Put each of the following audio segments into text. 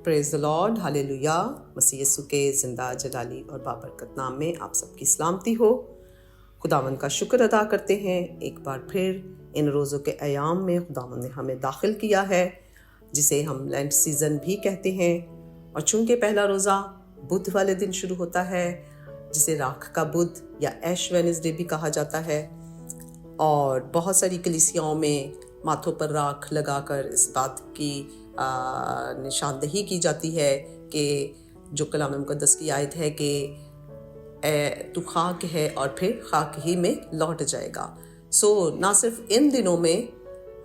Praise the Lord, hallelujah. मसीह यीशु के ज़िंदा जलाली और बाबरकत नाम में आप सबकी सलामती हो। खुदावंद का शुक्र अदा करते हैं, एक बार फिर इन रोज़ों के अयाम में खुदावंद ने हमें दाखिल किया है, जिसे हम लेंट सीज़न भी कहते हैं। और चूँकि पहला रोज़ा बुध वाले दिन शुरू होता है, जिसे राख का बुध या ऐश वेडनेसडे भी कहा जाता है, और बहुत सारी कलीसियाओं में माथों पर राख लगाकर इस बात की निशानदही की जाती है कि जो कलाम मुक़द्दस की आयत है कि तू खाक है और फिर खाक ही में लौट जाएगा। ना सिर्फ इन दिनों में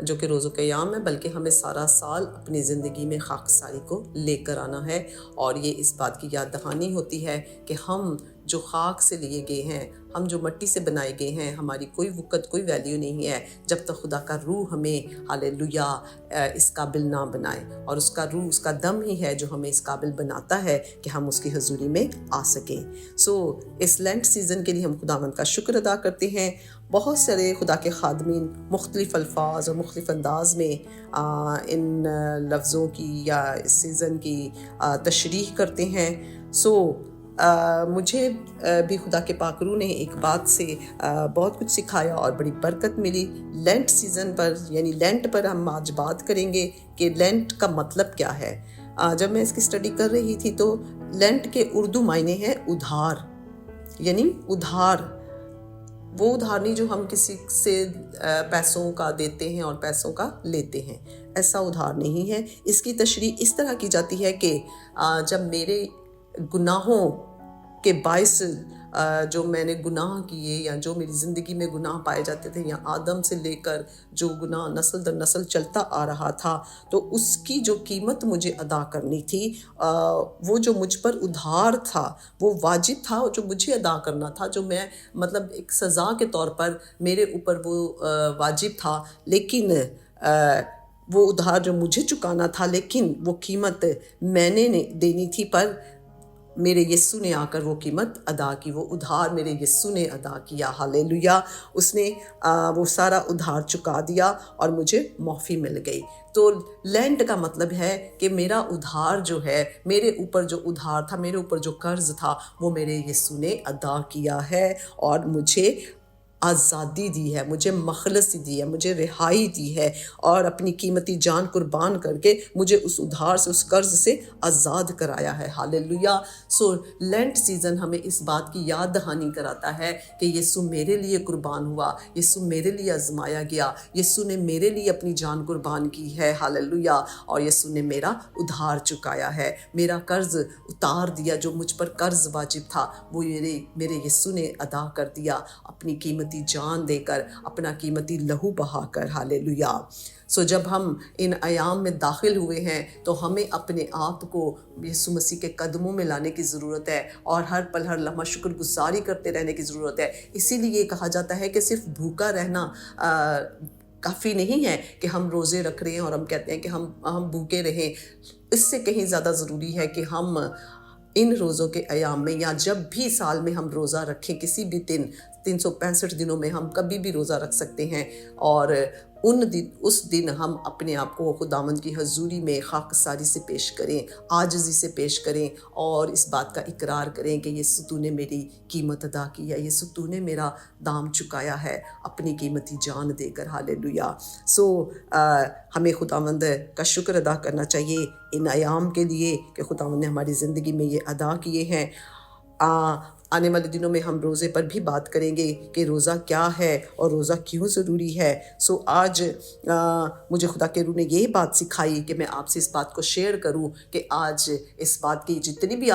जो कि रोज़ों के अयाम है, बल्कि हमें सारा साल अपनी ज़िंदगी में खाकसारी को लेकर आना है। और ये इस बात की याद दहानी होती है कि हम जो खाक से लिए गए हैं, हम जो मिट्टी से बनाए गए हैं, हमारी कोई वक़्त कोई वैल्यू नहीं है जब तक खुदा का रूह हमें हालेलुया इस काबिल ना बनाए। और उसका रूह, उसका दम ही है जो हमें इस काबिल बनाता है कि हम उसकी हजूरी में आ सकें। इस लेंट सीज़न के लिए हम खुदावंद का शुक्र अदा करते हैं। बहुत सारे खुदा के खादमीन मुख्तलिफ़ अल्फाज और मुख्तलिफ़ अंदाज में इन लफ्ज़ों की या इस सीज़न की तशरीह करते हैं। मुझे भी खुदा के पाक रूह ने एक बात से बहुत कुछ सिखाया और बड़ी बरकत मिली। लेंट सीज़न पर यानी लेंट पर हम आज बात करेंगे कि लेंट का मतलब क्या है। जब मैं इसकी स्टडी कर रही थी तो लेंट के उर्दू मायने हैं उधार, यानी उधार। वो उधार नहीं जो हम किसी से पैसों का देते हैं और पैसों का लेते हैं, ऐसा उधार नहीं है। इसकी तशरीह इस तरह की जाती है कि जब मेरे गुनाहों के बायस जो मैंने गुनाह किए या जो मेरी ज़िंदगी में गुनाह पाए जाते थे, या आदम से लेकर जो गुनाह नस्ल दर नस्ल चलता आ रहा था, तो उसकी जो कीमत मुझे अदा करनी थी, वो जो मुझ पर उधार था, वो वाजिब था, जो मुझे अदा करना था, जो मैं मतलब एक सज़ा के तौर पर मेरे ऊपर वो वाजिब था। लेकिन वो उधार जो मुझे चुकाना था, लेकिन वो कीमत मैंने देनी थी, पर मेरे यीशु ने आकर वो कीमत अदा की। वो उधार मेरे यीशु ने अदा किया, हालेलुया। उसने वो सारा उधार चुका दिया और मुझे माफ़ी मिल गई। तो लेंट का मतलब है कि मेरा उधार जो है, मेरे ऊपर जो उधार था, मेरे ऊपर जो कर्ज था, वो मेरे यीशु ने अदा किया है और मुझे आज़ादी दी है, मुझे मखलसी दी है, मुझे रिहाई दी है, और अपनी कीमती जान कुर्बान करके मुझे उस उधार से, उस कर्ज से आज़ाद कराया है, हालेलुया। लेंट सीज़न हमें इस बात की याद दहानी कराता है कि यीशु मेरे लिए कुर्बान हुआ, यीशु मेरे लिए आजमाया गया, यीशु ने मेरे लिए अपनी जान कुर्बान की है, हालेलुया। और यीशु ने मेरा उधार चुकाया है, मेरा कर्ज उतार दिया। जो मुझ पर कर्ज वाजिब था, वो मेरे यीशु ने अदा कर दिया, अपनी कीमती जान देकर, अपना कीमती लहू बहाकर, हालेलुया। जब हम इन अयाम में दाखिल हुए हैं तो हमें अपने आप को यीशु मसीह के कदमों में लाने की ज़रूरत है, और हर पल हर लम्हा शुक्रगुजारी करते रहने की ज़रूरत है। इसीलिए कहा जाता है कि सिर्फ भूखा रहना काफ़ी नहीं है कि हम रोज़े रख रहे हैं और हम कहते हैं कि हम भूखे रहें। इससे कहीं ज़्यादा ज़रूरी है कि हम इन रोज़ों के अयाम में, या जब भी साल में हम रोज़ा रखें, किसी भी दिन 365 दिनों में हम कभी भी रोज़ा रख सकते हैं, और उस दिन हम अपने आप को खुदावंद की हजूरी में खाकसारी से पेश करें, आजिज़ी से पेश करें, और इस बात का इकरार करें कि यीशु तूने मेरी कीमत अदा की है, यीशु तूने मेरा दाम चुकाया है अपनी कीमती जान देकर, हालेलुया। हमें खुदावंद का शुक्र अदा करना चाहिए इन अयाम के लिए कि खुदावंद ने हमारी ज़िंदगी में ये अदा किए हैं। आने वाले दिनों में हम रोज़े पर भी बात करेंगे कि रोज़ा क्या है और रोज़ा क्यों ज़रूरी है। आज मुझे खुदा के रूह ने यही बात सिखाई कि मैं आपसे इस बात को शेयर करूं कि आज इस बात की जितनी भी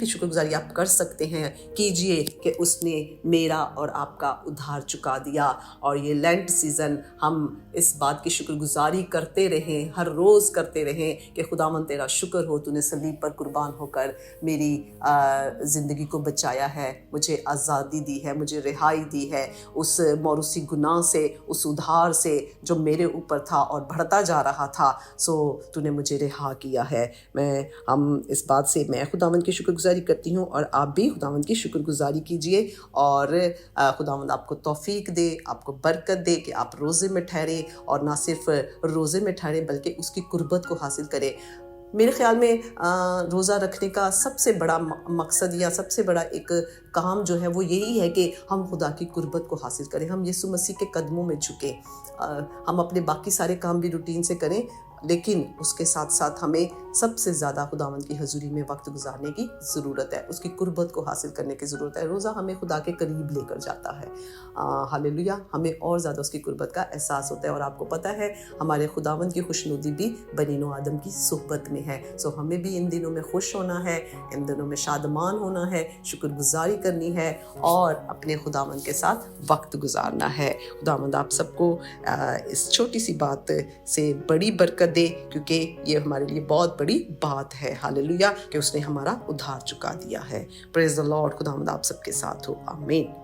शुक्रगुजारी आप कर सकते हैं, कीजिए कि उसने मेरा और आपका उधार चुका दिया। और ये लेंट सीज़न हम इस बात की शुक्रगुजारी करते रहें, हर रोज़ करते रहें कि खुदावंद तेरा शुक्र हो, तूने सलीब पर कुर्बान होकर मेरी ज़िंदगी को बचाया है, मुझे आज़ादी दी है, मुझे रिहाई दी है उस मौरूसी गुनाह से, उस उधार से जो मेरे ऊपर था और बढ़ता जा रहा था। तूने मुझे रिहा किया है। हम इस बात से, मैं खुदा खुदावंद की शुक्रगुजारी करती हूँ और आप भी खुदावंद की शुक्रगुजारी कीजिए और खुदावंद आपको तौफीक दे, आपको बरकत दे कि आप रोज़े में ठहरे और ना सिर्फ रोज़े में ठहरे बल्कि उसकी कुर्बत को हासिल करें। मेरे ख़्याल में रोज़ा रखने का सबसे बड़ा मकसद या सबसे बड़ा एक काम जो है वो यही है कि हम खुदा की कुर्बत को हासिल करें, हम यीशु मसीह के कदमों में झुकें। हम अपने बाकी सारे काम भी रूटीन से करें, लेकिन उसके साथ साथ हमें सबसे ज़्यादा खुदावंद की हजूरी में वक्त गुजारने की ज़रूरत है, उसकी कुर्बत को हासिल करने की ज़रूरत है। रोज़ा हमें खुदा के करीब लेकर जाता है। हालेलुया, हमें और ज़्यादा उसकी कुर्बत का एहसास होता है। और आपको पता है हमारे खुदावंद की खुशनुदी भी बनीनो आदम की सोहबत में है। सो हमें भी इन दिनों में खुश होना है, इन दिनों में शादमान होना है, शुक्रगुजारी करनी है और अपने खुदावंद के साथ वक्त गुजारना है। खुदावंद आप सबको इस छोटी सी बात से बड़ी बरकत दे, क्योंकि ये हमारे लिए बहुत बड़ी बात है। हालेलुया कि उसने हमारा उद्धार चुका दिया है। Praise the Lord. खुदावंद आप सबके साथ हो। आमीन।